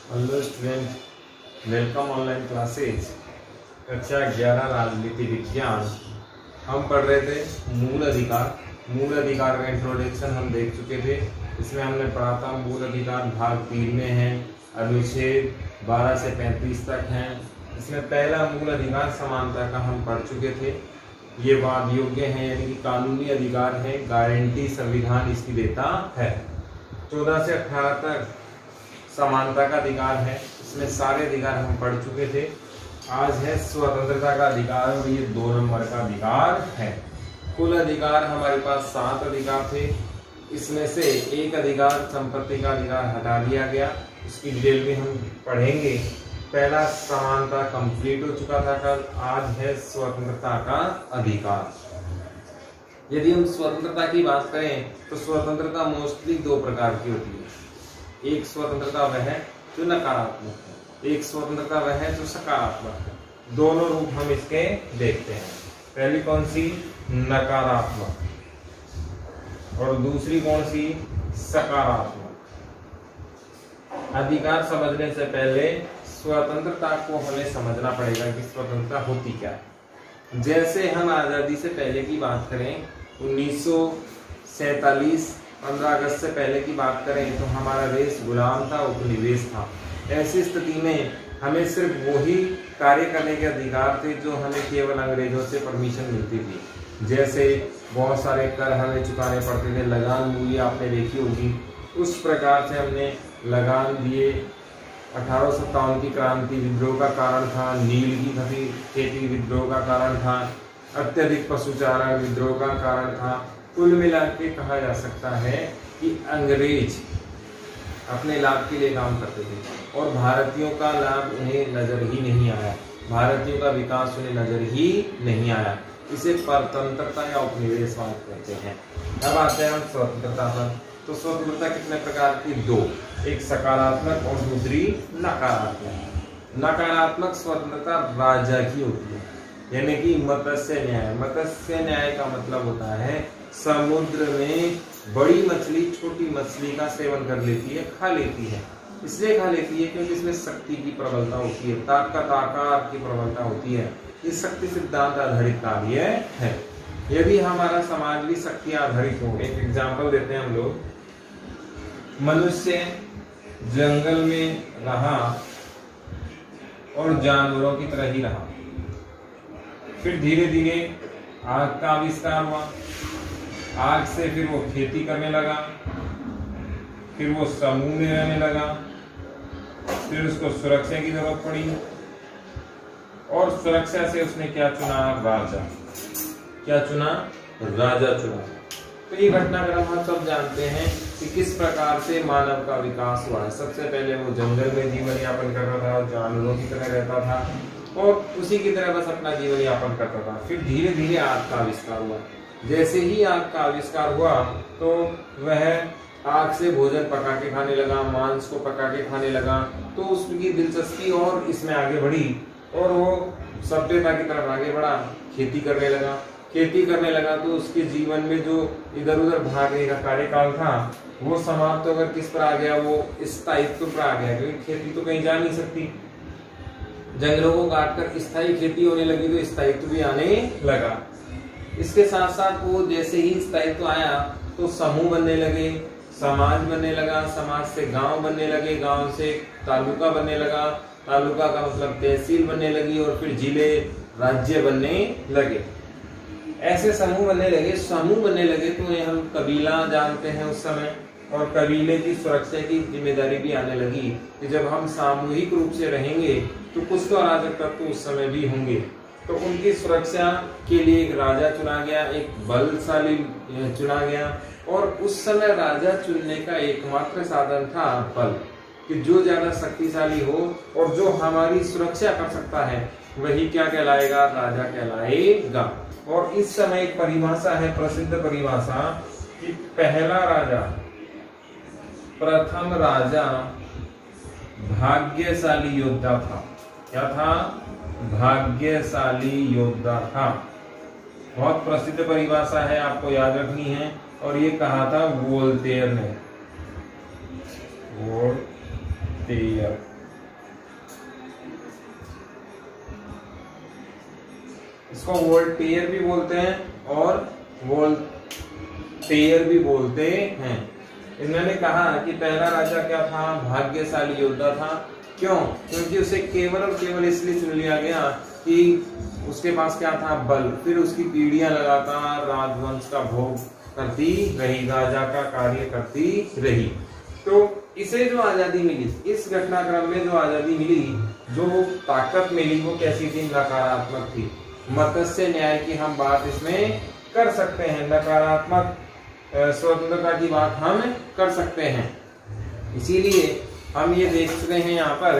Hello student, welcome online classes. कक्षा 11 राजनीति विज्ञान। हम पढ़ रहे थे मूल अधिकार। मूल अधिकार का इंट्रोडक्शन हम देख चुके थे। इसमें हमने पढ़ा था मूल अधिकार भाग 3 में है, अनुच्छेद 12 से 35 तक हैं। इसमें पहला मूल अधिकार समानता का हम पढ़ चुके थे। ये वाद योग्य है, यानी कि कानूनी अधिकार है, गारंटी संविधान इसकी देता है। 14 से 18 तक समानता का अधिकार है। इसमें सारे अधिकार हम पढ़ चुके थे। आज है स्वतंत्रता का अधिकार और ये 2 नंबर का अधिकार है। कुल अधिकार हमारे पास 7 अधिकार थे। इसमें से एक अधिकार संपत्ति का अधिकार हटा दिया गया, उसकी डिटेल भी हम पढ़ेंगे। पहला समानता कंप्लीट हो चुका था कल। आज है स्वतंत्रता का अधिकार। यदि हम स्वतंत्रता की बात करें तो स्वतंत्रता मोस्टली 2 प्रकार की होती है। एक स्वतंत्रता वह है जो नकारात्मक है, एक स्वतंत्रता वह है जो सकारात्मक है। दोनों रूप हम इसके देखते हैं। पहली कौन सी? नकारात्मक। और दूसरी कौन सी? सकारात्मक। अधिकार समझने से पहले स्वतंत्रता को हमें समझना पड़ेगा कि स्वतंत्रता होती क्या है। जैसे हम आजादी से पहले की बात करें, 1947 15 अगस्त से पहले की बात करें तो हमारा देश गुलाम था, उपनिवेश था। ऐसी स्थिति में हमें सिर्फ वही कार्य करने के अधिकार थे जो हमें केवल अंग्रेजों से परमिशन मिलती थी। जैसे बहुत सारे कर हमें चुकाने पड़ते थे, लगान मूल्य आपने देखी होगी। उस प्रकार से हमने लगान दिए। 1857 की क्रांति विद्रोह का कारण था, नील की खेती विद्रोह का कारण था, अत्यधिक पशुचारण विद्रोह का कारण था। कुल मिला के कहा जा सकता है कि अंग्रेज अपने लाभ के लिए काम करते थे और भारतीयों का लाभ उन्हें नजर ही नहीं आया, भारतीयों का विकास उन्हें नजर ही नहीं आया। इसे परतंत्रता या उपनिवेशवाद कहते हैं। अब आते हैं हम स्वतंत्रता पर। तो स्वतंत्रता कितने प्रकार की? 2, एक सकारात्मक और दूसरी नकारात्मक। नकारात्मक स्वतंत्रता राजा की होती है, यानी कि मत्स्य न्याय। मत्स्य न्याय का मतलब होता है समुद्र में बड़ी मछली छोटी मछली का सेवन कर लेती है, खा लेती है। इसलिए खा लेती है क्योंकि इसमें शक्ति की प्रबलता होती है, ताकत आकार की प्रबलता होती है। ये शक्ति सिद्धांत आधारित कार्य है। यदि हमारा समाज भी शक्ति आधारित हो, एक एग्जाम्पल देते हैं हम लोग। मनुष्य जंगल में रहा और जानवरों की तरह ही रहा। फिर धीरे धीरे आग का आविष्कार हुआ। आग से फिर वो खेती करने लगा, फिर वो समूह में रहने लगा, फिर उसको सुरक्षा की जरूरत पड़ी और सुरक्षा से उसने क्या चुना? राजा। क्या चुना? राजा चुना। तो ये घटनाक्रम हम सब जानते हैं कि किस प्रकार से मानव का विकास हुआ है। सबसे पहले वो जंगल में जीवन यापन कर रहा था, जानवरों की तरह रहता था और उसी की तरह बस अपना जीवन यापन करता था। फिर धीरे धीरे आग का आविष्कार हुआ। जैसे ही आग का आविष्कार हुआ तो वह आग से भोजन पका के खाने लगा, मांस को पका के खाने लगा। तो उसकी दिलचस्पी और इसमें आगे बढ़ी और वो सभ्यता की तरफ आगे बढ़ा, खेती करने लगा। खेती करने लगा तो उसके जीवन में जो इधर उधर भागने का कार्यकाल था वो समाप्त होकर किस पर आ गया? वो स्थायित्व पर आ गया, क्योंकि खेती तो कहीं जा नहीं सकती। जंगलों को काटकर स्थायी खेती होने लगी तो स्थायित्व भी आने लगा। इसके साथ साथ वो जैसे ही स्थायित्व आया तो समूह बनने लगे, समाज बनने लगा, समाज से गांव बनने लगे, गांव से तालुका बनने लगा, तालुका का मतलब तहसील बनने लगी और फिर जिले राज्य बनने लगे। ऐसे समूह बनने लगे। समूह बनने लगे तो ये हम कबीला जानते हैं उस समय, और कबीले की सुरक्षा की जिम्मेदारी भी आने लगी कि जब हम सामूहिक रूप से रहेंगे तो कुछ तो अराजक तत्व उस समय भी होंगे। तो उनकी सुरक्षा के लिए एक राजा चुना गया, एक बलशाली चुना गया। और उस समय राजा चुनने का एकमात्र साधन था बल, कि जो ज्यादा शक्तिशाली हो और जो हमारी सुरक्षा कर सकता है वही क्या कहलाएगा? राजा कहलाएगा। और इस समय एक परिभाषा है, प्रसिद्ध परिभाषा, कि पहला राजा, प्रथम राजा भाग्यशाली योद्धा था। क्या था? भाग्यशाली योद्धा था। बहुत प्रसिद्ध परिभाषा है, आपको याद रखनी है। और ये कहा था वोल्टेयर ने। वोल्टेयर इसको वोल्टेयर भी बोलते हैं और वोल्टेयर भी बोलते हैं। इन्होंने कहा कि पहला राजा क्या था, भाग्यशाली योद्धा था। क्यों? क्योंकि उसे केवल और केवल इसलिए चुन लिया गया कि उसके पास क्या था, बल। फिर उसकी पीढ़ियां लगातार राजवंश का भोग करती रही, राजा का कार्य करती रही। तो इसे जो आजादी मिली, इस घटनाक्रम में जो आजादी मिली, जो ताकत मिली, वो कैसी थी, नकारात्मक थी। मत्स्य न्याय की हम बात इसमें कर सकते हैं, नकारात्मक स्वतंत्रता की बात हम कर सकते हैं। इसीलिए हम ये देख चुके हैं यहाँ पर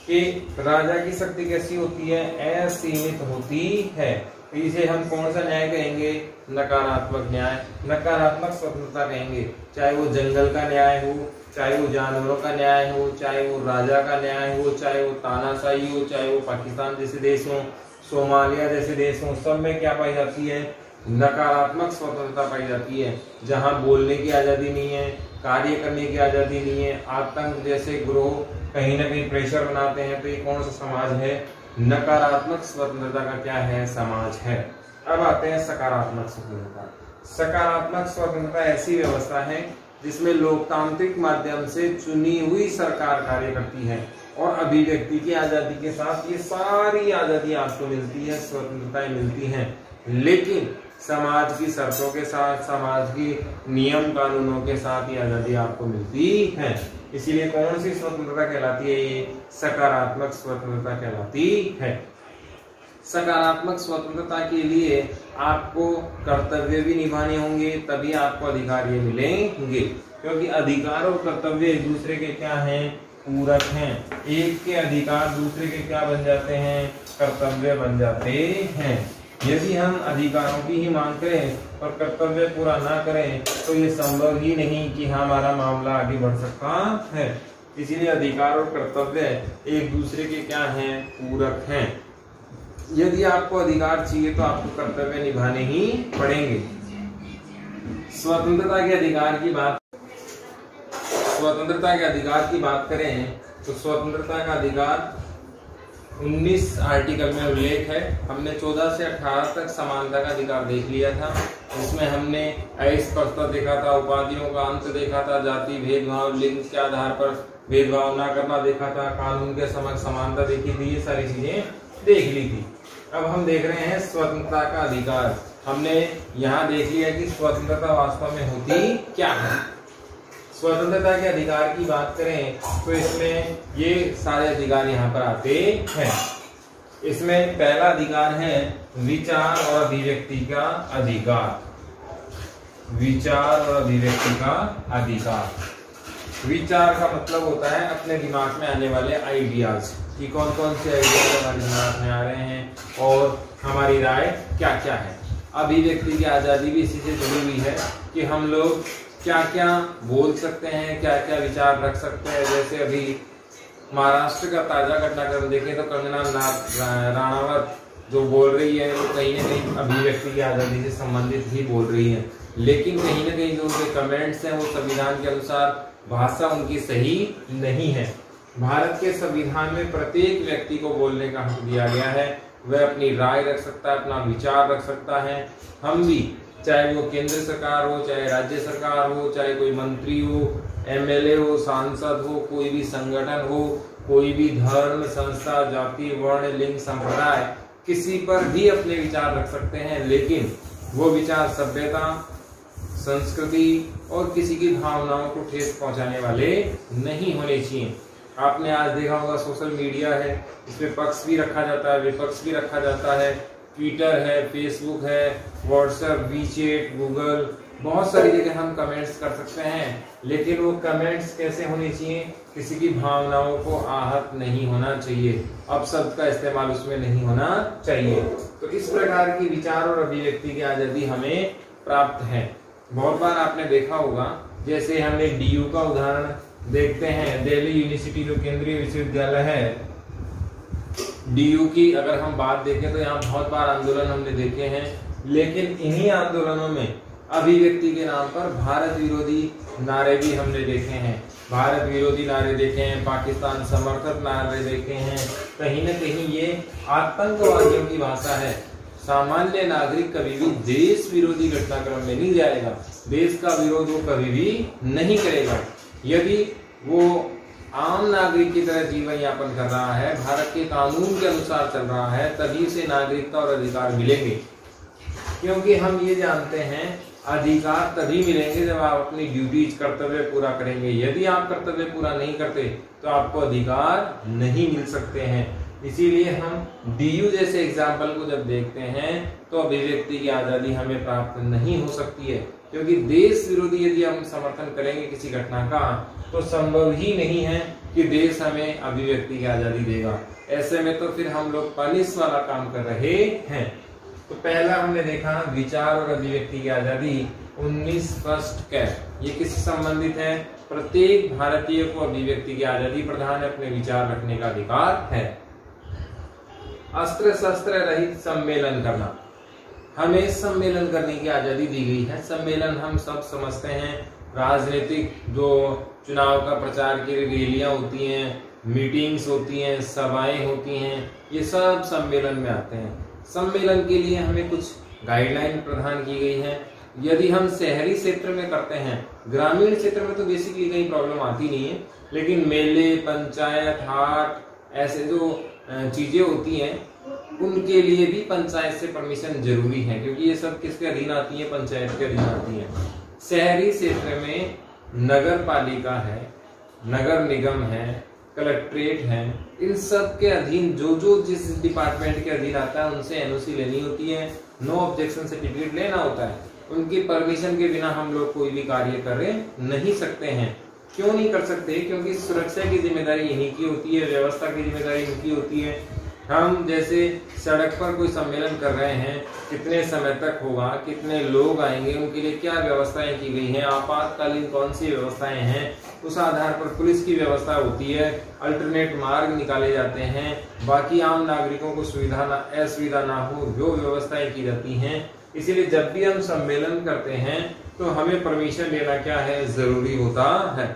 कि राजा की शक्ति कैसी होती है, असीमित होती है। तो इसे हम कौन सा न्याय कहेंगे, नकारात्मक न्याय, नकारात्मक स्वतंत्रता कहेंगे। चाहे वो जंगल का न्याय हो, चाहे वो जानवरों का न्याय हो, चाहे वो राजा का न्याय हो, चाहे वो तानाशाही हो, चाहे वो पाकिस्तान जैसे देश हो, सोमालिया जैसे देश हो, सब में क्या पाई जाती है, नकारात्मक स्वतंत्रता पाई जाती है। जहां बोलने की आजादी नहीं है, कार्य करने की आजादी नहीं है, आतंक जैसे ग्रोह कहीं ना कहीं प्रेशर बनाते हैं, तो ये कौन सा समाज है, नकारात्मक स्वतंत्रता का क्या है, समाज है। अब आते हैं सकारात्मक स्वतंत्रता। सकारात्मक स्वतंत्रता ऐसी व्यवस्था है जिसमें लोकतांत्रिक माध्यम से चुनी हुई सरकार कार्य करती है और अभिव्यक्ति की आजादी के साथ ये सारी आजादी आपको मिलती है, स्वतंत्रताएं मिलती हैं, लेकिन समाज की शर्तों के साथ, समाज की नियम कानूनों के साथ ये आजादी आपको मिलती है। इसीलिए कौन सी स्वतंत्रता कहलाती है, ये सकारात्मक स्वतंत्रता कहलाती है। सकारात्मक स्वतंत्रता के लिए आपको कर्तव्य भी निभाने होंगे, तभी आपको अधिकार ये मिलेंगे, क्योंकि अधिकार और कर्तव्य एक दूसरे के क्या हैं, पूरक हैं। एक के अधिकार दूसरे के क्या बन जाते हैं, कर्तव्य बन जाते हैं। यदि हम अधिकारों की ही मांग करें और कर्तव्य पूरा ना करें तो ये संभव ही नहीं कि हमारा मामला आगे बढ़ सकता है। इसीलिए अधिकार और कर्तव्य एक दूसरे के क्या हैं, पूरक हैं। यदि आपको अधिकार चाहिए तो आपको कर्तव्य निभाने ही पड़ेंगे। स्वतंत्रता के अधिकार की बात, स्वतंत्रता के अधिकार की बात करें तो स्वतंत्रता का अधिकार 19 आर्टिकल में उल्लेख है। हमने 14 से 18 तक समानता का अधिकार देख लिया था। इसमें हमने अस्पृश्यता देखा था, उपाधियों का अंत देखा था, जाति भेदभाव, लिंग के आधार पर भेदभाव न करना देखा था, कानून के समक्ष समानता देखी थी, ये सारी चीजें देख ली थी। अब हम देख रहे हैं स्वतंत्रता का अधिकार। हमने यहाँ देख लिया कि स्वतंत्रता वास्तव में होती क्या है। स्वतंत्रता के अधिकार की बात करें तो इसमें ये सारे अधिकार यहाँ पर आते हैं। इसमें पहला अधिकार है विचार और अभिव्यक्ति का अधिकार। विचार और अभिव्यक्ति का अधिकार। विचार का मतलब होता है अपने दिमाग में आने वाले आइडियाज, कि कौन कौन से आइडियाज हमारे दिमाग में आ रहे हैं और हमारी राय क्या क्या है। अभिव्यक्ति की आजादी भी इसी से जुड़ी हुई है कि हम लोग क्या क्या बोल सकते हैं, क्या क्या विचार रख सकते हैं। जैसे अभी महाराष्ट्र का ताजा घटनाक्रम देखें तो कंगना राणावत जो बोल रही है वो कहीं ना कहीं अभिव्यक्ति की आजादी से संबंधित ही बोल रही है, लेकिन कहीं ना कहीं जो उनके कमेंट्स हैं वो संविधान के अनुसार भाषा उनकी सही नहीं है। भारत के संविधान में प्रत्येक व्यक्ति को बोलने का हक दिया गया है, वह अपनी राय रख सकता है, अपना विचार रख सकता है। हम भी, चाहे वो केंद्र सरकार हो, चाहे राज्य सरकार हो, चाहे कोई मंत्री हो, एमएलए हो, सांसद हो, कोई भी संगठन हो, कोई भी धर्म, संस्था, जाति, वर्ण, लिंग, संप्रदाय, किसी पर भी अपने विचार रख सकते हैं, लेकिन वो विचार सभ्यता, संस्कृति और किसी की भावनाओं को ठेस पहुंचाने वाले नहीं होने चाहिए। आपने आज देखा होगा सोशल मीडिया है, इसमें पक्ष भी रखा जाता है, विपक्ष भी रखा जाता है। ट्विटर है, फेसबुक है, व्हाट्सएप, वीचैट, गूगल, बहुत सारी जगह हम कमेंट्स कर सकते हैं, लेकिन वो कमेंट्स कैसे होने चाहिए, किसी की भावनाओं को आहत नहीं होना चाहिए, अपशब्द का इस्तेमाल उसमें नहीं होना चाहिए। तो इस प्रकार की विचार और अभिव्यक्ति की आजादी हमें प्राप्त है। बहुत बार आपने देखा होगा, जैसे हमने डीयू का उदाहरण देखते हैं, दिल्ली यूनिवर्सिटी जो केंद्रीय विश्वविद्यालय है, डीयू की अगर हम बात देखें तो यहाँ बहुत बार आंदोलन हमने देखे हैं, लेकिन इन्हीं आंदोलनों में अभिव्यक्ति के नाम पर भारत विरोधी नारे भी हमने देखे हैं। भारत विरोधी नारे देखे हैं, पाकिस्तान समर्थक नारे देखे हैं। कहीं न कहीं ये आतंकवादियों की भाषा है। सामान्य नागरिक कभी भी देश विरोधी घटनाक्रम में नहीं जाएगा, देश का विरोध वो कभी भी नहीं करेगा। यदि वो आम नागरिक की तरह जीवन यापन कर रहा है, भारत के कानून के अनुसार चल रहा है, तभी उसे नागरिकता और अधिकार मिलेंगे। क्योंकि हम ये जानते हैं अधिकार तभी मिलेंगे जब आप अपनी ड्यूटीज कर्तव्य पूरा करेंगे। यदि आप कर्तव्य पूरा नहीं करते तो आपको अधिकार नहीं मिल सकते हैं। इसीलिए हम डीयू जैसे एग्जाम्पल को जब देखते हैं तो अभिव्यक्ति की आजादी हमें प्राप्त नहीं हो सकती है, क्योंकि देश विरोधी यदि हम समर्थन करेंगे किसी घटना का तो संभव ही नहीं है कि देश हमें अभिव्यक्ति की आजादी देगा। ऐसे में तो फिर हम लोग पॉलिस वाला काम कर रहे हैं। तो पहला हमने देखा विचार और अभिव्यक्ति की आजादी 19 फर्स्ट कैप, ये किससे संबंधित है? प्रत्येक भारतीय को अभिव्यक्ति की आजादी प्रदान है, अपने विचार रखने का अधिकार है। अस्त्र शस्त्र रहित सम्मेलन करना, हमें सम्मेलन करने की आजादी दी गई है। सम्मेलन हम सब समझते हैं, राजनीतिक जो चुनाव का प्रचार की रैलियां होती हैं, मीटिंग्स होती हैं, सभाएं होती हैं, ये सब सम्मेलन में आते हैं। सम्मेलन के लिए हमें कुछ गाइडलाइन प्रदान की गई है। यदि हम शहरी क्षेत्र में करते हैं, ग्रामीण क्षेत्र में तो बेसिकली कहीं प्रॉब्लम आती नहीं है, लेकिन मेले, पंचायत, हाट, ऐसे जो चीजें होती हैं उनके लिए भी पंचायत से परमिशन जरूरी है, क्योंकि ये सब किसके अधीन आती है? पंचायत के अधीन आती है। शहरी क्षेत्र में नगर पालिका है, नगर निगम है, कलेक्ट्रेट है, इन सब के अधीन जो जो जिस डिपार्टमेंट के अधीन आता है उनसे एनओसी लेनी होती है, नो ऑब्जेक्शन सर्टिफिकेट लेना होता है। उनकी परमिशन के बिना हम लोग कोई भी कार्य कर नहीं सकते हैं। क्यों नहीं कर सकते? क्योंकि सुरक्षा की जिम्मेदारी इन्हीं की होती है, व्यवस्था की जिम्मेदारी इनकी होती है। हम जैसे सड़क पर कोई सम्मेलन कर रहे हैं, कितने समय तक होगा, कितने लोग आएंगे, उनके लिए क्या व्यवस्थाएं की गई हैं, आपातकालीन कौन सी व्यवस्थाएं हैं, उस आधार पर पुलिस की व्यवस्था होती है, अल्टरनेट मार्ग निकाले जाते हैं, बाकी आम नागरिकों को असुविधा ना हो जो व्यवस्थाएं की जाती हैं। इसीलिए जब भी हम सम्मेलन करते हैं तो हमें परमिशन लेना क्या है? जरूरी होता है।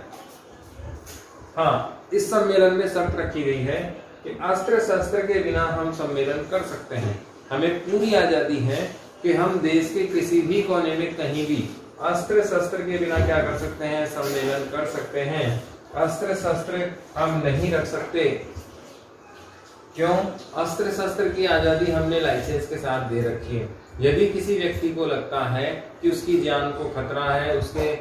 हाँ, इस सम्मेलन में शर्त रखी गई है कि अस्त्र शस्त्र के बिना हम सम्मेलन कर सकते हैं। हमें पूरी आजादी है कि हम देश के किसी भी कोने में कहीं भी अस्त्र शस्त्र के बिना क्या कर सकते हैं? सम्मेलन कर सकते हैं। अस्त्र शस्त्र हम नहीं रख सकते। क्यों? अस्त्र शस्त्र की आजादी हमने लाइसेंस के साथ दे रखी है। यदि किसी व्यक्ति को लगता है कि उसकी जान को खतरा है, उसके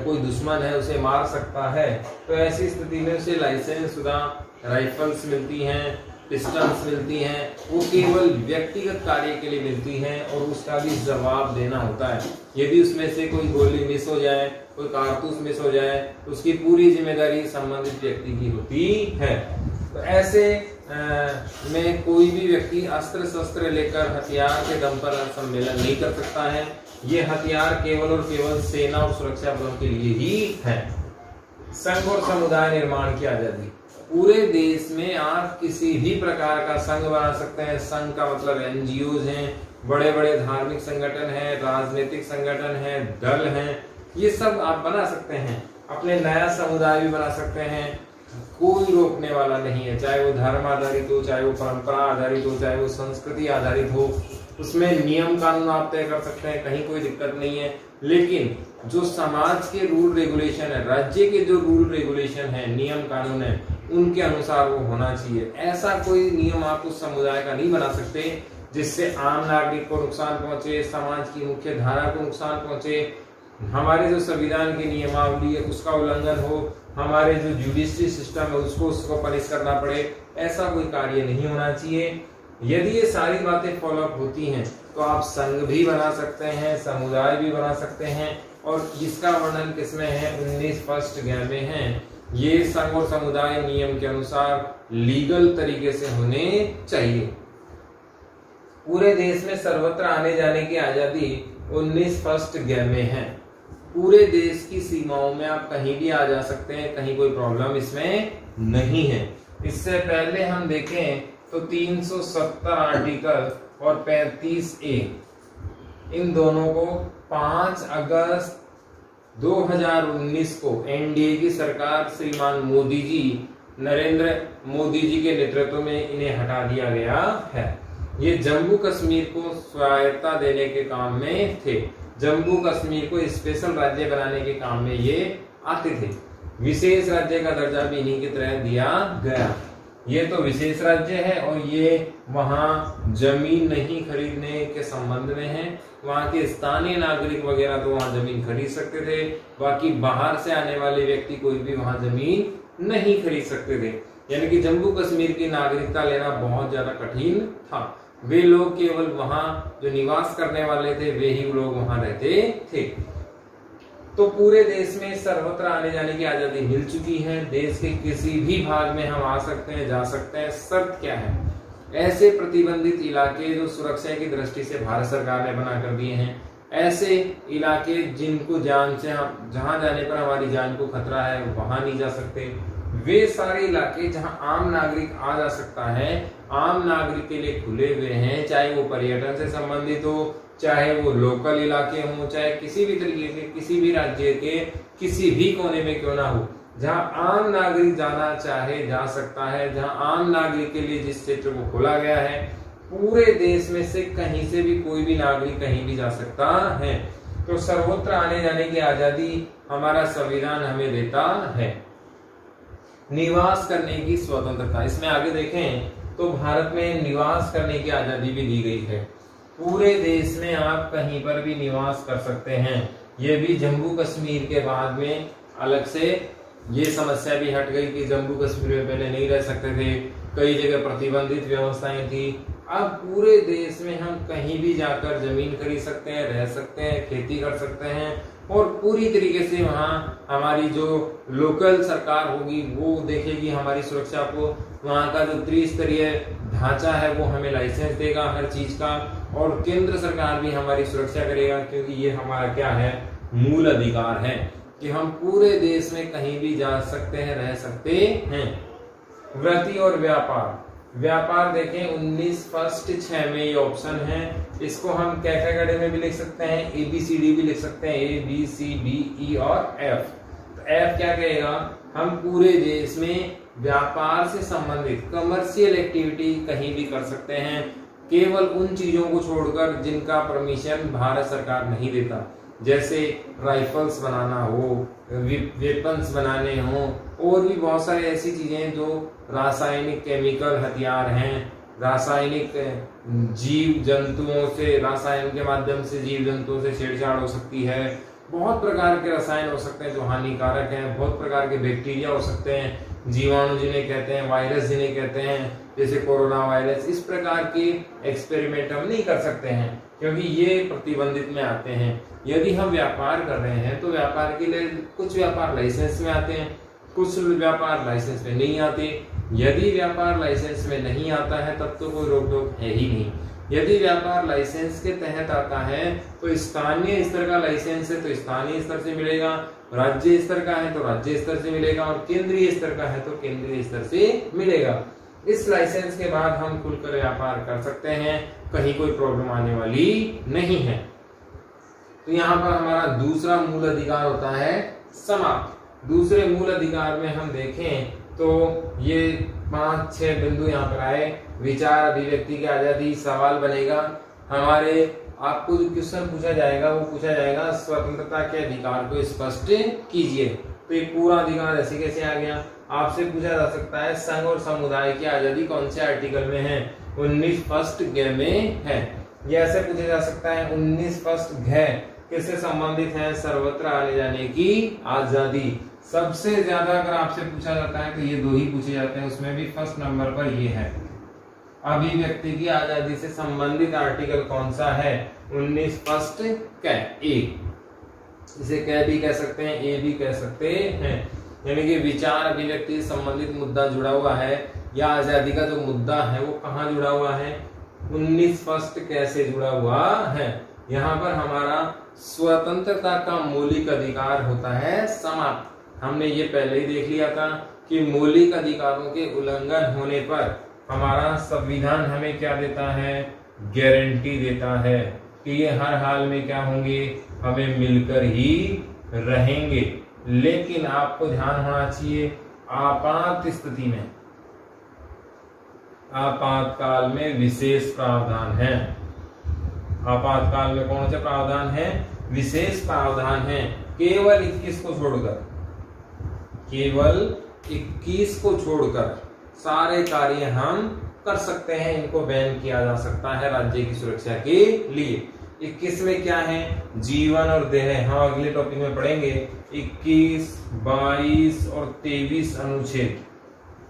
कोई दुश्मन है, उसे मार सकता है, तो ऐसी स्थिति में उसे लाइसेंस शुदा राइफल्स मिलती हैं, पिस्टल्स मिलती हैं, वो केवल व्यक्तिगत कार्य के लिए मिलती हैं और उसका भी जवाब देना होता है। यदि उसमें से कोई गोली मिस हो जाए, कोई कारतूस मिस हो जाए, तो उसकी पूरी जिम्मेदारी संबंधित व्यक्ति की होती है। तो ऐसे में कोई भी व्यक्ति अस्त्र शस्त्र लेकर हथियार के दम पर सम्मेलन नहीं कर सकता है। ये हथियार केवल और केवल सेना और सुरक्षा बलों के लिए ही है। संघ और समुदाय निर्माण की आजादी, पूरे देश में आप किसी भी प्रकार का संघ बना सकते हैं। संघ का मतलब एनजीओज हैं, बड़े बड़े धार्मिक संगठन हैं, राजनीतिक संगठन हैं, दल हैं, ये सब आप बना सकते हैं। अपने नया समुदाय भी बना सकते हैं, कोई रोकने वाला नहीं है। चाहे वो धर्म आधारित हो, चाहे वो परंपरा आधारित हो, चाहे वो संस्कृति आधारित हो, उसमें नियम कानून आप तय कर सकते हैं, कहीं कोई दिक्कत नहीं है। लेकिन जो समाज के रूल रेगुलेशन है, राज्य के जो रूल रेगुलेशन है, नियम कानून है, उनके अनुसार वो होना चाहिए। ऐसा कोई नियम आप उस समुदाय का नहीं बना सकते जिससे आम नागरिक को नुकसान पहुंचे, समाज की मुख्य धारा को नुकसान पहुंचे, हमारे जो संविधान की नियमावली है उसका उल्लंघन हो, हमारे जो जुडिशरी सिस्टम है उसको पनिश करना पड़े। ऐसा कोई कार्य नहीं होना चाहिए। यदि ये सारी बातें फॉलोअप होती हैं तो आप संघ भी बना सकते हैं, समुदाय भी बना सकते हैं, और जिसका वर्णन किसमें है? 19 फर्स्ट ज्ञ में है। ये संघ और समुदाय नियम के अनुसार लीगल तरीके से होने चाहिए। पूरे देश में सर्वत्र आने जाने की आजादी 19 फर्स्ट ज्ञ में है। पूरे देश की सीमाओं में आप कहीं भी आ जा सकते हैं, कहीं कोई प्रॉब्लम इसमें नहीं है। इससे पहले हम देखें तो 370 आर्टिकल और 35A, इन दोनों को 5 अगस्त 2019 को एनडीए की सरकार श्रीमान नरेंद्र मोदी जी के नेतृत्व में इन्हें हटा दिया गया है। ये जम्मू कश्मीर को स्वायत्तता देने के काम में थे। जम्मू कश्मीर को स्पेशल राज्य बनाने के काम में ये आते थे। विशेष राज्य का दर्जा भी इन्हीं के तहत दिया गया। ये तो विशेष राज्य है और ये वहाँ जमीन नहीं खरीदने के संबंध में है। वहाँ के स्थानीय नागरिक वगैरह तो वहाँ जमीन खरीद सकते थे, बाकी बाहर से आने वाले व्यक्ति कोई भी वहाँ जमीन नहीं खरीद सकते थे। यानी कि जम्मू कश्मीर की नागरिकता लेना बहुत ज्यादा कठिन था। वे लोग केवल वहाँ जो निवास करने वाले थे वे ही लोग वहाँ रहते थे। तो पूरे देश में सर्वत्र आने जाने की आजादी मिल चुकी है। देश के किसी भी भाग में हम आ सकते हैं, जा सकते हैं। शर्त क्या है? ऐसे प्रतिबंधित इलाके जो सुरक्षा की दृष्टि से भारत सरकार ने बना कर दिए हैं, ऐसे इलाके जिनको जान से हम जहां जाने पर हमारी जान को खतरा है वहां नहीं जा सकते। वे सारे इलाके जहां आम नागरिक आ जा सकता है, आम नागरिक के लिए खुले हुए हैं, चाहे वो पर्यटन से संबंधित हो, चाहे वो लोकल इलाके हों, चाहे किसी भी तरीके के किसी भी राज्य के किसी भी कोने में क्यों ना हो, जहां आम नागरिक जाना चाहे जा सकता है। जहां आम नागरिक के लिए जिस क्षेत्र को खोला गया है, पूरे देश में से कहीं से भी कोई भी नागरिक कहीं भी जा सकता है। तो सर्वत्र आने जाने की आजादी हमारा संविधान हमें देता है। निवास करने की स्वतंत्रता, इसमें आगे देखें तो भारत में निवास करने की आजादी भी दी गई है। पूरे देश में आप कहीं पर भी निवास कर सकते हैं। ये भी जम्मू कश्मीर के बाद में अलग से ये समस्या भी हट गई कि जम्मू कश्मीर में पहले नहीं रह सकते थे, कई जगह प्रतिबंधित व्यवस्थाएं थी। अब पूरे देश में हम कहीं भी जाकर जमीन खरीद सकते हैं, रह सकते हैं, खेती कर सकते हैं और पूरी तरीके से वहाँ हमारी जो लोकल सरकार होगी वो देखेगी हमारी सुरक्षा को। वहाँ का जो त्रिस्तरीय ढांचा है वो हमें लाइसेंस देगा हर चीज का, और केंद्र सरकार भी हमारी सुरक्षा करेगा, क्योंकि ये हमारा क्या है, मूल अधिकार है कि हम पूरे देश में कहीं भी जा सकते हैं, रह सकते हैं। वृत्ति और व्यापार, व्यापार देखें 19 फर्स्ट 6 में ये ऑप्शन है। इसको हम कैटेगरी में भी लिख सकते हैं, ABCD भी लिख सकते हैं, ABCDE और F। तो F क्या कहेगा, हम पूरे देश में व्यापार से संबंधित कमर्शियल एक्टिविटी कहीं भी कर सकते हैं, केवल उन चीजों को छोड़कर जिनका परमिशन भारत सरकार नहीं देता, जैसे राइफल्स बनाना हो, वेपन्स बनाने हो, और भी बहुत सारी ऐसी चीजें जो रासायनिक केमिकल हथियार हैं, रासायनिक जीव जंतुओं से, रसायन के माध्यम से जीव जंतुओं से छेड़छाड़ हो सकती है। बहुत प्रकार के रसायन हो सकते हैं जो हानिकारक हैं, बहुत प्रकार के बैक्टीरिया हो सकते हैं, जीवाणु जिन्हें कहते हैं, वायरस जिन्हें कहते हैं, जैसे कोरोना वायरस। इस प्रकार के एक्सपेरिमेंट हम नहीं कर सकते हैं क्योंकि ये प्रतिबंधित में आते हैं। यदि हम व्यापार कर रहे हैं तो व्यापार के लिए कुछ व्यापार लाइसेंस में आते हैं, कुछ व्यापार लाइसेंस में नहीं आते। यदि व्यापार लाइसेंस में नहीं आता है तब तो कोई रोक टोक है ही नहीं। यदि व्यापार लाइसेंस के तहत आता है तो स्थानीय स्तर का लाइसेंस है तो स्थानीय स्तर से मिलेगा, राज्य स्तर का है तो राज्य स्तर से मिलेगा, और केंद्रीय स्तर का है तो केंद्रीय स्तर से मिलेगा। इस लाइसेंस के बाद हम खुलकर व्यापार कर सकते हैं, कहीं कोई प्रॉब्लम आने वाली नहीं है। तो यहाँ पर हमारा दूसरा मूल अधिकार होता है समाप्त। दूसरे मूल अधिकार में हम देखें तो ये 5-6 बिंदु यहाँ पर आए। विचार अभिव्यक्ति की आजादी, सवाल बनेगा हमारे, आपको जो क्वेश्चन पूछा जाएगा वो पूछा जाएगा स्वतंत्रता के अधिकार को स्पष्ट कीजिए। तो ये पूरा अधिकार ऐसे कैसे आ गया, आपसे पूछा जा सकता है संघ और समुदाय की आजादी कौन से आर्टिकल में है, 19 फर्स्ट घ में है। ये ऐसे पूछा जा सकता है 19 फर्स्ट घ किससे संबंधित है, सर्वत्र आने जाने की आजादी। सबसे ज्यादा अगर आपसे पूछा जाता है तो ये 2 ही पूछे जाते हैं, उसमें भी फर्स्ट नंबर पर ये है। अभिव्यक्ति की आजादी से संबंधित आर्टिकल कौन सा है, 19 फर्स्ट क, ए। इसे क भी कह सकते हैं, ए भी कह सकते हैं। यानी कि विचार अभिव्यक्ति से संबंधित मुद्दा जुड़ा हुआ है, या आजादी का जो मुद्दा है वो कहाँ जुड़ा हुआ है, 19 फर्स्ट क से जुड़ा हुआ है। यहाँ पर हमारा स्वतंत्रता का मौलिक अधिकार होता है समाप्त। हमने ये पहले ही देख लिया था कि मौलिक अधिकारों के उल्लंघन होने पर हमारा संविधान हमें क्या देता है, गारंटी देता है कि ये हर हाल में क्या होंगे, हमें मिलकर ही रहेंगे। लेकिन आपको ध्यान होना चाहिए आपात स्थिति में आपातकाल में विशेष प्रावधान है। आपातकाल में कौन से प्रावधान है? विशेष प्रावधान है। केवल 21 को छोड़कर, केवल 21 को छोड़कर सारे कार्य हम कर सकते हैं, इनको बैन किया जा सकता है राज्य की सुरक्षा के लिए। 21 में क्या है? जीवन और देह, हम अगले टॉपिक में पढ़ेंगे। 21, 22 और 23 अनुच्छेद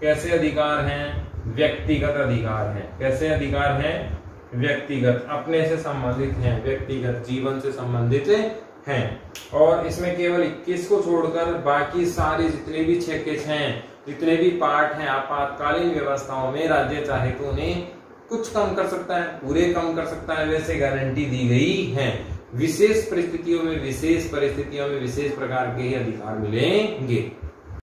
कैसे अधिकार हैं? व्यक्तिगत अधिकार हैं। कैसे अधिकार हैं? व्यक्तिगत, अपने से संबंधित हैं, व्यक्तिगत जीवन से संबंधित हैं। और इसमें केवल 21 को छोड़कर बाकी सारे जितने भी 6 के 6 जितने भी पार्ट हैं आपातकालीन व्यवस्थाओं में राज्य चाहे तो उन्हें कुछ कम कर सकता है, पूरे कम कर सकता है, वैसे गारंटी दी गई है। विशेष परिस्थितियों में विशेष प्रकार के ही अधिकार मिलेंगे।